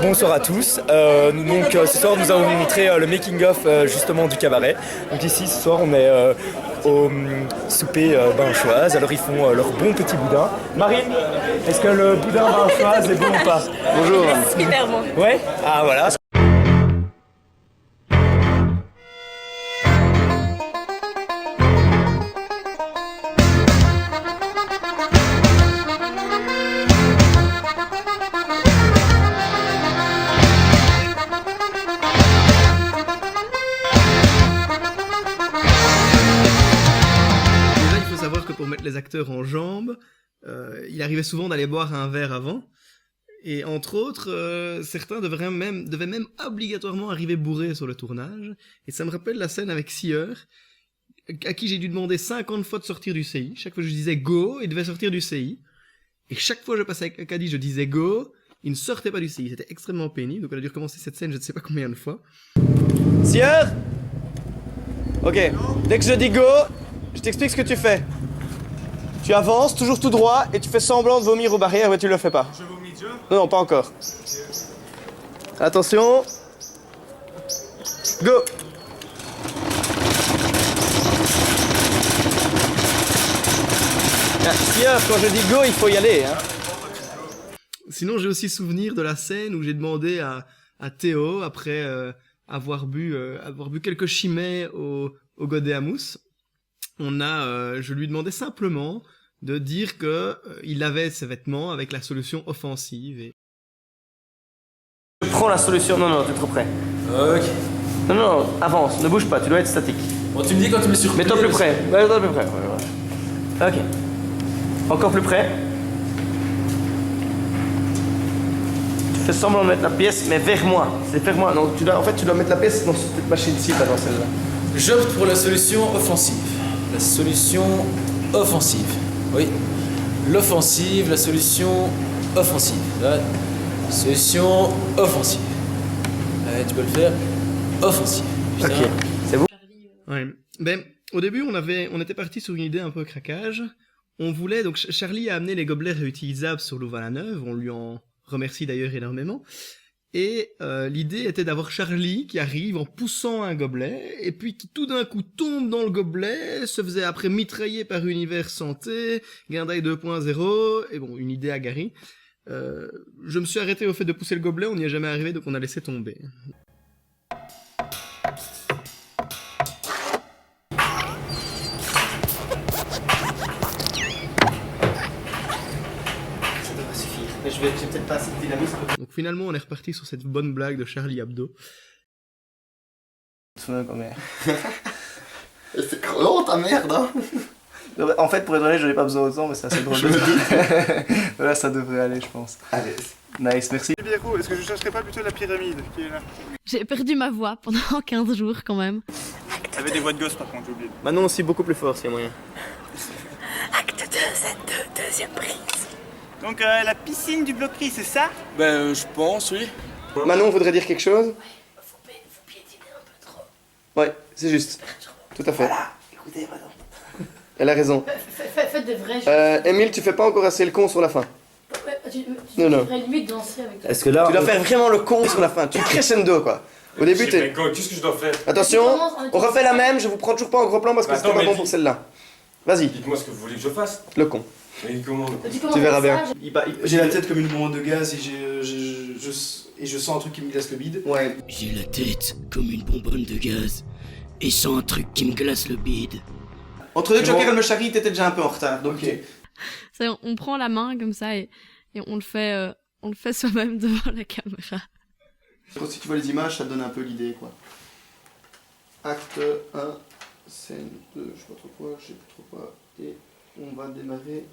bonsoir à tous. Ce soir nous allons vous montrer le making-of justement du cabaret. Donc ici ce soir on est au souper Binchoise. Alors ils font leur bon petit boudin. Marine, est-ce que le boudin Binchoise est bon ou pas? Bonjour. Super bon. Ouais. Ah voilà. Pour mettre les acteurs en jambes, il arrivait souvent d'aller boire un verre avant, et entre autres, certains devaient même obligatoirement arriver bourrés sur le tournage, et ça me rappelle la scène avec Sieur, à qui j'ai dû demander 50 fois de sortir du CI. Chaque fois que je disais go, il devait sortir du CI, et chaque fois que je passais avec Acadie, je disais go, il ne sortait pas du CI, c'était extrêmement pénible, donc on a dû recommencer cette scène je ne sais pas combien de fois. Sieur, ok, dès que je dis go, je t'explique ce que tu fais. Tu avances, toujours tout droit, et tu fais semblant de vomir aux barrières, mais tu le fais pas. Je vomis déjà? Non, pas encore. Attention. Go. Sieur, quand je dis go, il faut y aller. Hein. Sinon, j'ai aussi souvenir de la scène où j'ai demandé à Théo, après avoir bu quelques chimets au godet à mousse, je lui demandais simplement de dire que il lavait ses vêtements avec la solution offensive. Et... Je prends la solution. Non, t'es trop près. Ok. Non, avance, ne bouge pas, tu dois être statique. Bon, tu me dis quand tu me suis Mets-toi plus près. Mets-toi plus près. Ouais. Ok. Encore plus près. Tu fais semblant de mettre la pièce, mais vers moi. C'est vers moi. Non, tu dois mettre la pièce dans cette machine-ci, pas dans celle-là. J'opte pour la solution offensive. La solution offensive. Oui. L'offensive, la solution offensive. La solution offensive. Allez, tu peux le faire. Offensive. Putain. Ok. C'est bon? Ouais. Ben, au début, on était parti sur une idée un peu craquage. On voulait, donc Charlie a amené les gobelets réutilisables sur Louvain-la-Neuve. On lui en remercie d'ailleurs énormément. Et l'idée était d'avoir Charlie qui arrive en poussant un gobelet, et puis qui tout d'un coup tombe dans le gobelet, se faisait après mitrailler par Univers Santé, Guindaille 2.0, et bon, une idée à Gary. Je me suis arrêté au fait de pousser le gobelet, on n'y est jamais arrivé, donc on a laissé tomber. Mais j'ai peut-être pas assez de dynamisme. Donc finalement, on est reparti sur cette bonne blague de Charlie Hebdo. C'est crevant ta merde, hein. En fait, pour être honnête, j'en ai pas besoin autant, mais c'est assez drôle de dire. Voilà, ça devrait aller, je pense. Allez. Nice, merci. Biérot, est-ce que je chercherais pas plutôt la pyramide qui est là? J'ai perdu ma voix pendant 15 jours quand même. T'avais des voix de gosse par contre, j'ai oublié. Manon aussi beaucoup plus fort, s'il y a moyen. Acte 2, scène 2, deuxième prise. Donc la piscine du bloquerie, c'est ça? Ben, je pense, oui. Manon voudrait dire quelque chose? Faut piétiner un peu trop. Ouais, c'est juste. Tout à fait. Voilà, écoutez, Manon. Elle a raison. Faites des vrais jeux. Émile, tu fais pas encore assez le con sur la fin. Tu Non. devrais limite danser avec toi. Est-ce que là Tu dois faire vraiment le con sur la fin. Tu crescendo, quoi. Au début, t'es... Qu'est-ce que je dois faire? Attention, on refait la même, je vous prends toujours pas en gros plan parce que c'était pas bon pour celle-là. Vas-y, Dites-moi ce que vous voulez que je fasse. le con. Mais comment? Tu verras bien. J'ai la tête comme une bombe de gaz et je sens un truc qui me glace le bide. Ouais. J'ai la tête comme une bonbonne de gaz et sens un truc qui me glace le bide. Entre deux Joker et le Charlie, t'étais déjà un peu en retard, donc... Ok. On prend la main comme ça et on le fait soi-même devant la caméra. Si tu vois les images, ça te donne un peu l'idée, quoi. Acte 1, scène 2, je sais pas trop quoi, je sais plus trop quoi, et on va démarrer...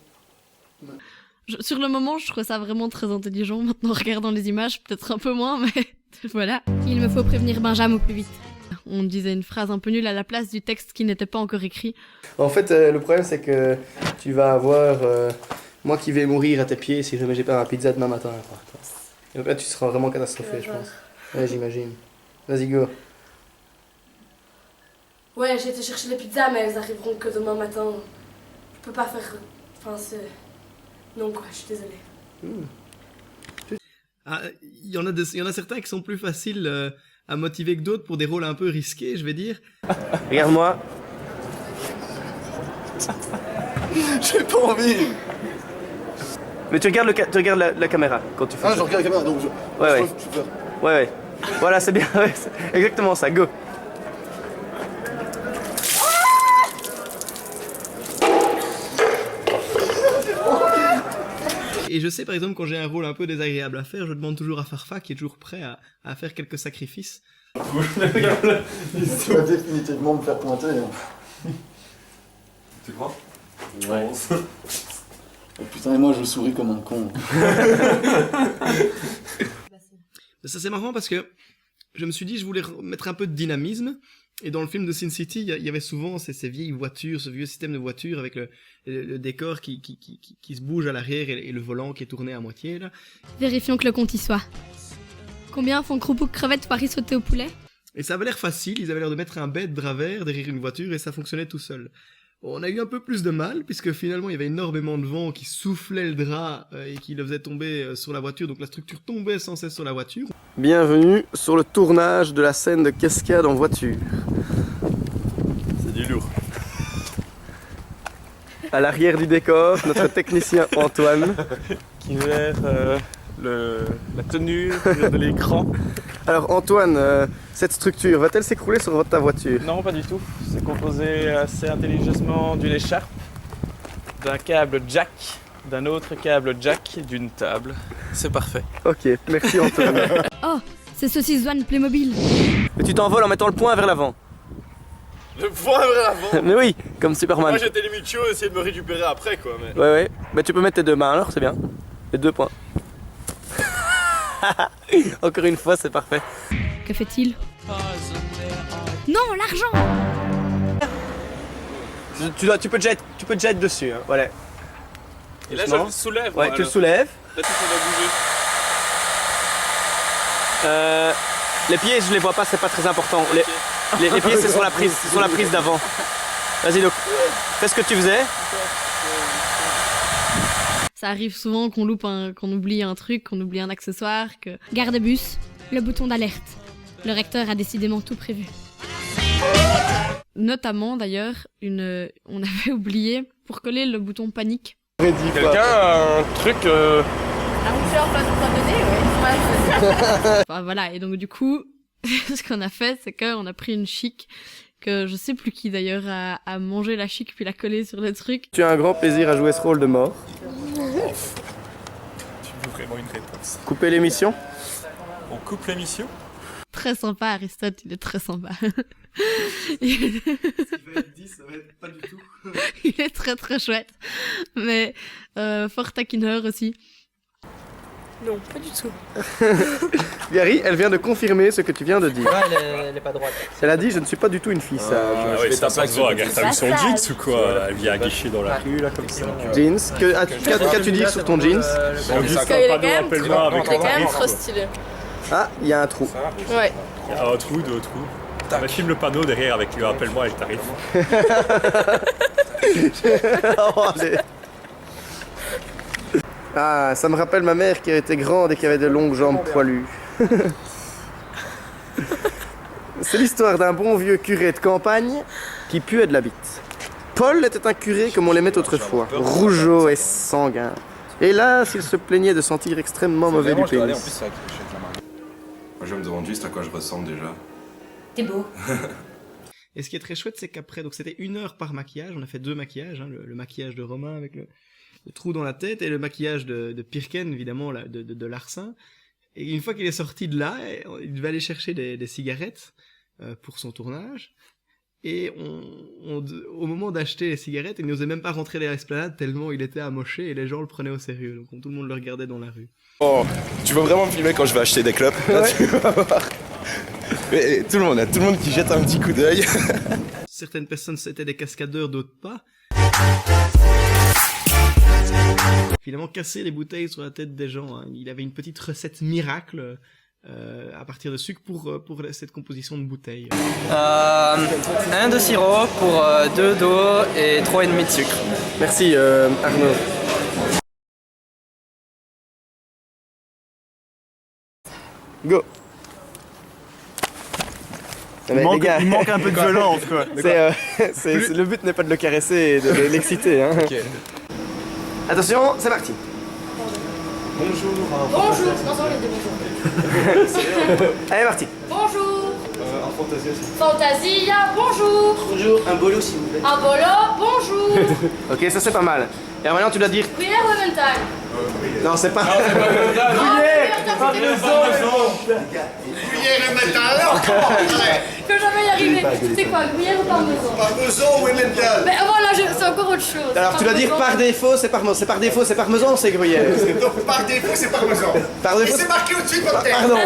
Sur le moment, je trouve ça vraiment très intelligent. Maintenant, en regardant les images, peut-être un peu moins, mais voilà. Il me faut prévenir Benjamin au plus vite. On disait une phrase un peu nulle à la place du texte qui n'était pas encore écrit. En fait, le problème, c'est que tu vas avoir moi qui vais mourir à tes pieds si jamais j'ai pas ma pizza demain matin. Quoi. Et donc là, tu seras vraiment catastrophé, je pense. Ouais, j'imagine. Vas-y, go. Ouais, j'ai été chercher les pizzas, mais elles arriveront que demain matin. Je peux pas faire... Enfin, c'est... Non, quoi, je suis désolée. Il y en a certains qui sont plus faciles à motiver que d'autres pour des rôles un peu risqués, je vais dire. Regarde-moi. J'ai pas envie. Mais tu regardes, tu regardes la caméra quand tu fais ça. Je regarde la caméra, donc Ouais. je peux faire. Ouais. Voilà, c'est bien. Ouais, c'est exactement ça. Go. Et je sais par exemple quand j'ai un rôle un peu désagréable à faire, je demande toujours à Farfa qui est toujours prêt à faire quelques sacrifices. Tu vas définitivement me faire pointer. Tu crois? Ouais. Oh putain, et moi je souris comme un con. Ça c'est marrant parce que je me suis dit je voulais mettre un peu de dynamisme. Et dans le film de Sin City, il y avait souvent ces vieilles voitures, ce vieux système de voitures avec le décor qui se bouge à l'arrière et le volant qui est tourné à moitié là. Vérifions que le compte y soit. Combien font croupeau crevette Paris sauté au poulet? Et ça avait l'air facile, ils avaient l'air de mettre un bête drap vert derrière une voiture et ça fonctionnait tout seul. On a eu un peu plus de mal puisque finalement il y avait énormément de vent qui soufflait le drap et qui le faisait tomber sur la voiture, donc la structure tombait sans cesse sur la voiture. Bienvenue sur le tournage de la scène de cascade en voiture. C'est du lourd. À l'arrière du décor, notre technicien Antoine. Qui gère la tenue de l'écran. Alors Antoine, cette structure va-t-elle s'écrouler sur ta voiture? Non, pas du tout. C'est composé assez intelligemment d'une écharpe, d'un câble jack, d'un autre câble jack, d'une table. C'est parfait. Ok, merci Antoine. Oh, c'est saucisse Zwan Playmobil. Et tu t'envoles en mettant le poing vers l'avant. Le point vers l'avant. Mais oui, comme Superman. Moi j'étais limite chaud, essayer de me récupérer après quoi. Mais... Ouais. Mais tu peux mettre tes deux mains alors, c'est bien. Les 2 points. Encore une fois, c'est parfait. Que fait-il? Non, l'argent! Tu peux déjà être dessus, hein. Voilà. Et là je Doucement. le soulève. Ouais, moi, tu le alors. soulèves. Là tu peux bouger. Les pieds, je les vois pas, c'est pas très important. Les pieds, c'est sur la prise donc d'avant. Vas-y, donc, fais ce que tu faisais. Ça arrive souvent qu'on oublie un truc, qu'on oublie un accessoire, que... Garde-bus, le bouton d'alerte. Le recteur a décidément tout prévu. Notamment, d'ailleurs, on avait oublié, pour coller le bouton panique. Quelqu'un a un truc... Un boucheur pas donné, ouais. Enfin, voilà, et donc du coup, ce qu'on a fait, c'est qu'on a pris une chic, que je sais plus qui d'ailleurs a mangé la chic puis l'a collée sur le truc. Tu as un grand plaisir à jouer ce rôle de mort. Tu veux vraiment une réponse? Couper l'émission. On coupe l'émission? Très sympa, Aristote, il est très sympa. Ce qui va être dit, ça va être pas du tout. Il est très très chouette, mais fort taquineur aussi. Non, pas du tout. Gary, elle vient de confirmer ce que tu viens de dire. Ouais, elle est pas droite. Elle a dit, je ne suis pas du tout une fille sage. Ah ouais, ça se voit, regarde, t'as vu son jeans ou quoi? Elle vient guicher dans la rue là comme ça. Jeans, qu'as-tu dit sur ton jeans? On dit Parce qu'il est pas quand même appelle-moi avec il est quand même un trop stylé. Ah, il y a un trou. Ouais. Il y a un trou, 2 trous. On filme le panneau derrière avec lui, appelle-moi et je t'arrive. Oh, allez. Ah, ça me rappelle ma mère qui était grande et qui avait de longues jambes poilues. C'est l'histoire d'un bon vieux curé de campagne qui puait de la bite. Paul était un curé comme on l'aimait autrefois, rougeaud et sanguin. Hélas, il se plaignait de sentir extrêmement mauvais du pénis. Moi je me demande juste à quoi je ressemble déjà. T'es beau. Et ce qui est très chouette, c'est qu'après, donc c'était 1 heure par maquillage, on a fait 2 maquillages, hein, le maquillage de Romain avec le trou dans la tête et le maquillage de Pirken, évidemment, là, de Larsin. Et une fois qu'il est sorti de là, il devait aller chercher des cigarettes pour son tournage. Et au moment d'acheter les cigarettes, il n'osait même pas rentrer dans l'esplanade tellement il était amoché et les gens le prenaient au sérieux. Donc tout le monde le regardait dans la rue. Oh, tu veux vraiment me filmer quand je vais acheter des clopes? Là, tu vas voir. Et tout le monde qui jette un petit coup d'œil. Certaines personnes c'était des cascadeurs, d'autres pas. Finalement, casser les bouteilles sur la tête des gens. Hein. Il avait une petite recette miracle à partir de sucre pour cette composition de bouteilles. 1 de sirop pour 2 d'eau et 3,5 de sucre. Merci Arnaud. Go. Il manque un peu de violence, quoi. Le but n'est pas de le caresser et de l'exciter. Hein. Ok. Attention, c'est parti. Bonjour. Bonjour. Non, ça, les deux bonjours. Allez, parti. Bonjour. En Fantasia, Fantasia, bonjour. Bonjour, un bolo s'il vous plaît. Un bolo, bonjour. Ok, ça c'est pas mal. Et alors maintenant tu dois dire... Gruyère ou Emmental? Non, c'est pas... Gruyère et Emmental, alors Que jamais y arriver. C'est quoi, gruyère ou parmesan? Parmesan ou Emmental? Mais voilà, c'est encore autre chose. Alors tu dois dire par défaut, c'est parmesan. C'est par défaut, c'est parmesan, c'est gruyère. Donc par défaut, c'est parmesan. Par défaut, Et c'est marqué au-dessus de votre tête. Pardon.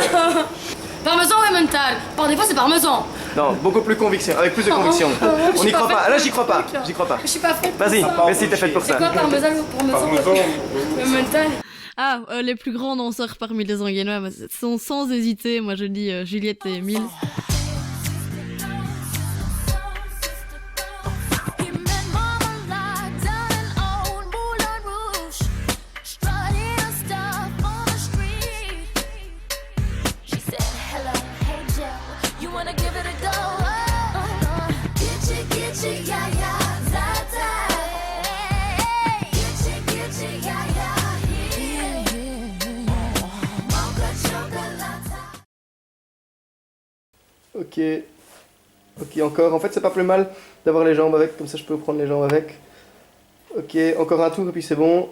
Parmesan ou Emmental? Par défaut, c'est parmesan. Non, beaucoup plus conviction, avec plus de conviction. On n'y croit pas. Là, j'y crois pas. J'y crois pas. Je suis pas faite. Vas-y, vas-y, t'es faite pour C'est ça. quoi parmesan ou parmesan? Emmental. Ah, les plus grands danseurs parmi les Anguennois sont sans hésiter, moi je dis Juliette et Emile. Ok. Ok, encore. En fait, c'est pas plus mal d'avoir les jambes avec, comme ça je peux prendre les jambes avec. Ok, encore un tour et puis c'est bon.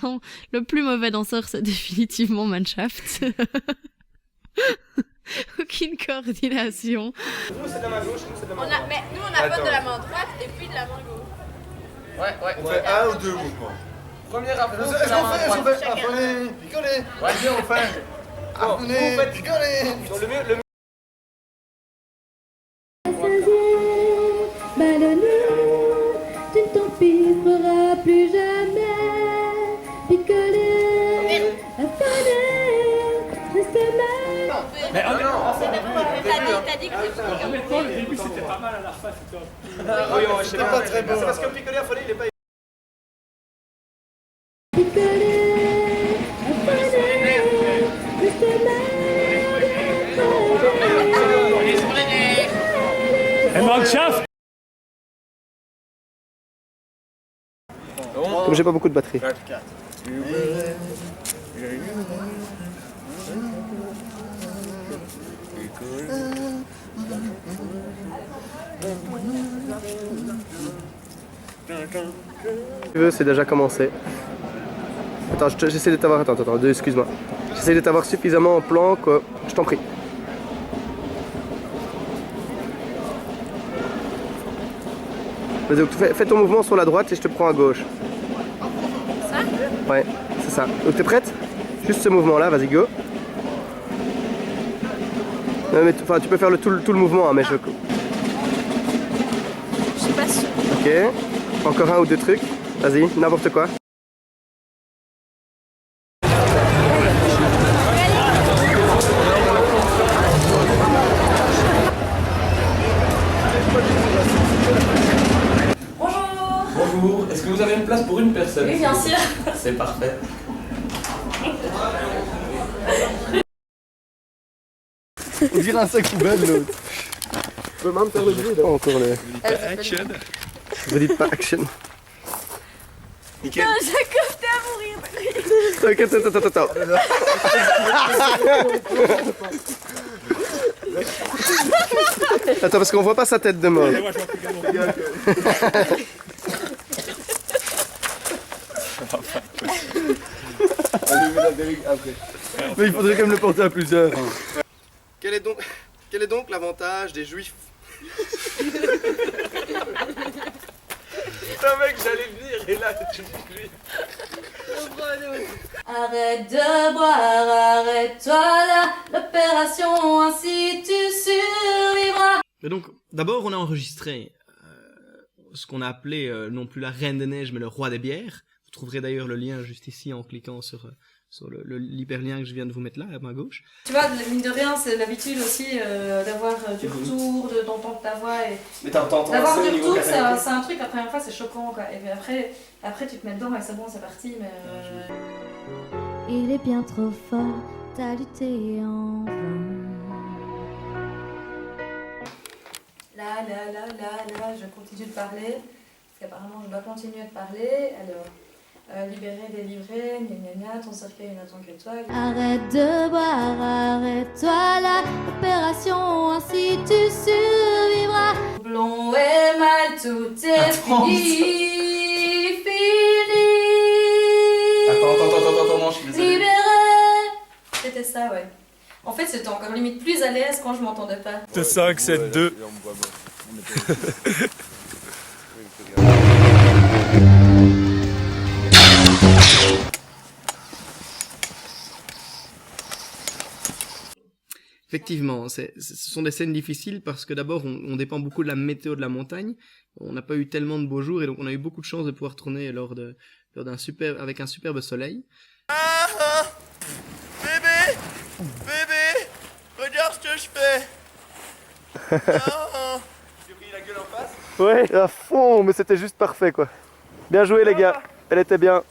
Non, le plus mauvais danseur, c'est définitivement Manshaft. Aucune coordination. Nous, c'est de la main gauche, nous, c'est de la main droite. Mais nous, on a pas de la main droite et puis de la main gauche. Ouais. On fait un ou deux mouvements. Premier rapport. Est-ce qu'on fait apprenez, picolez. Ouais, bien, on fait. Apprenez, picolez. Le mieux. Ballonné, tu ne t'en piqueras plus jamais. Picolé, affolé, reste mal. Mais oh non, T'as dit que honnêtement, le début c'était pas mal à la fin, c'est top. Oui, je sais pas très bon. C'est parce que picolé, affolé, il est pas... Picolé, affolé, reste mal. Et Manshaft. Comme j'ai pas beaucoup de batterie. Si tu veux, c'est déjà commencé. Attends, j'essaie de t'avoir... Attends, excuse-moi. J'essaie de t'avoir suffisamment en plan que... Je t'en prie. Vas-y, donc fais ton mouvement sur la droite et je te prends à gauche. Ça? Ouais, c'est ça. Donc t'es prête? Juste ce mouvement-là, vas-y, go. Non, mais enfin, tu peux faire tout le mouvement, hein, mais Je suis pas sûre. Ok. Encore un ou deux trucs. Vas-y, n'importe quoi. Bonjour, est-ce que vous avez une place pour une personne? Oui, bien sûr. C'est parfait. On dirait un sac poubelle l'autre. Tu peux même faire le bruit là. Pas encore le... Action. Vous dites pas action. Nickel. Non, Jacob, t'es à mourir. Ok, attends. Attends, parce qu'on voit pas sa tête de mort. Mais il faudrait quand même le porter à plusieurs. Quel est donc l'avantage des juifs? Putain mec, j'allais venir et là tu dis lui. Arrête de boire, arrête-toi là. L'opération, ainsi tu survivras. Et donc, d'abord, on a enregistré ce qu'on a appelé non plus la Reine des Neiges, mais le Roi des Bières. Vous trouverez d'ailleurs le lien juste ici en cliquant sur l'hyperlien que je viens de vous mettre là, à ma gauche. Tu vois, mine de rien, c'est l'habitude aussi d'avoir du retour, d'entendre ta voix. Mais t'entends d'avoir du retour, c'est un truc, la première fois, c'est choquant, quoi. Et puis après, tu te mets dedans et c'est bon, c'est parti. Mais Il est bien trop fort, t'as lutté en vain. Là, je continue de parler. Parce qu'apparemment, je dois continuer de parler. Alors, libérer, délivrer, gna gna gna, ton cercueil n'attend que toi. Arrête de boire, arrête-toi là. Opération, ainsi tu survivras. Blond et mal, tout est fini. Attends, je suis désolé. Libéré. C'était ça, ouais. En fait, c'était encore limite plus à l'aise quand je m'entendais pas. 5, 7, 2. Effectivement, ce sont des scènes difficiles parce que d'abord, on dépend beaucoup de la météo de la montagne. On n'a pas eu tellement de beaux jours et donc on a eu beaucoup de chance de pouvoir tourner avec un superbe soleil. Bébé, regarde ce que je fais. J'ai pris la gueule en face. Ouais, à fond, mais c'était juste parfait quoi. Bien joué les gars, elle était bien.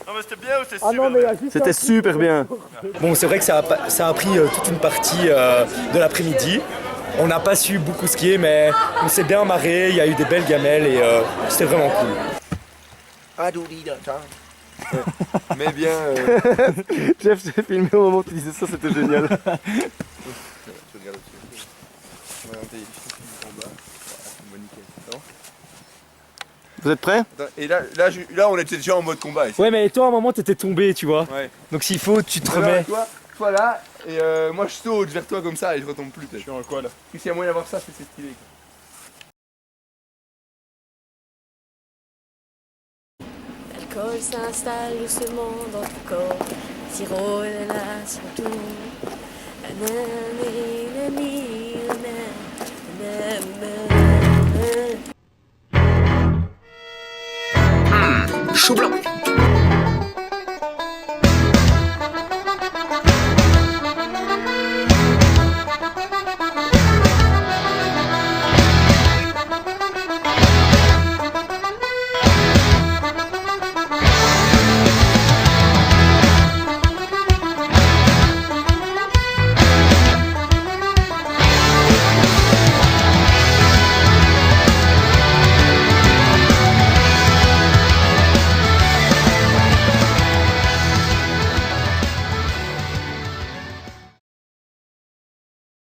Non mais c'était bien ou c'était super bien? C'était super bien. Bon, c'est vrai que ça a pris toute une partie de l'après-midi. On n'a pas su beaucoup skier, mais on s'est bien marré, il y a eu des belles gamelles et c'était vraiment cool. Mais bien. Jeff, j'ai filmé au moment où tu disais ça, c'était génial. Vous êtes prêts? Et là, on était déjà en mode combat ici. Ouais, mais toi, à un moment, t'étais tombé, tu vois. Ouais. Donc s'il faut, tu te remets. Toi là, et moi je saute vers toi comme ça et je retombe plus. Je suis en quoi là? S'il y a moyen d'avoir ça, c'est stylé. L'alcool s'installe doucement dans ton corps. Sirop est là sur tout. Chou blanc.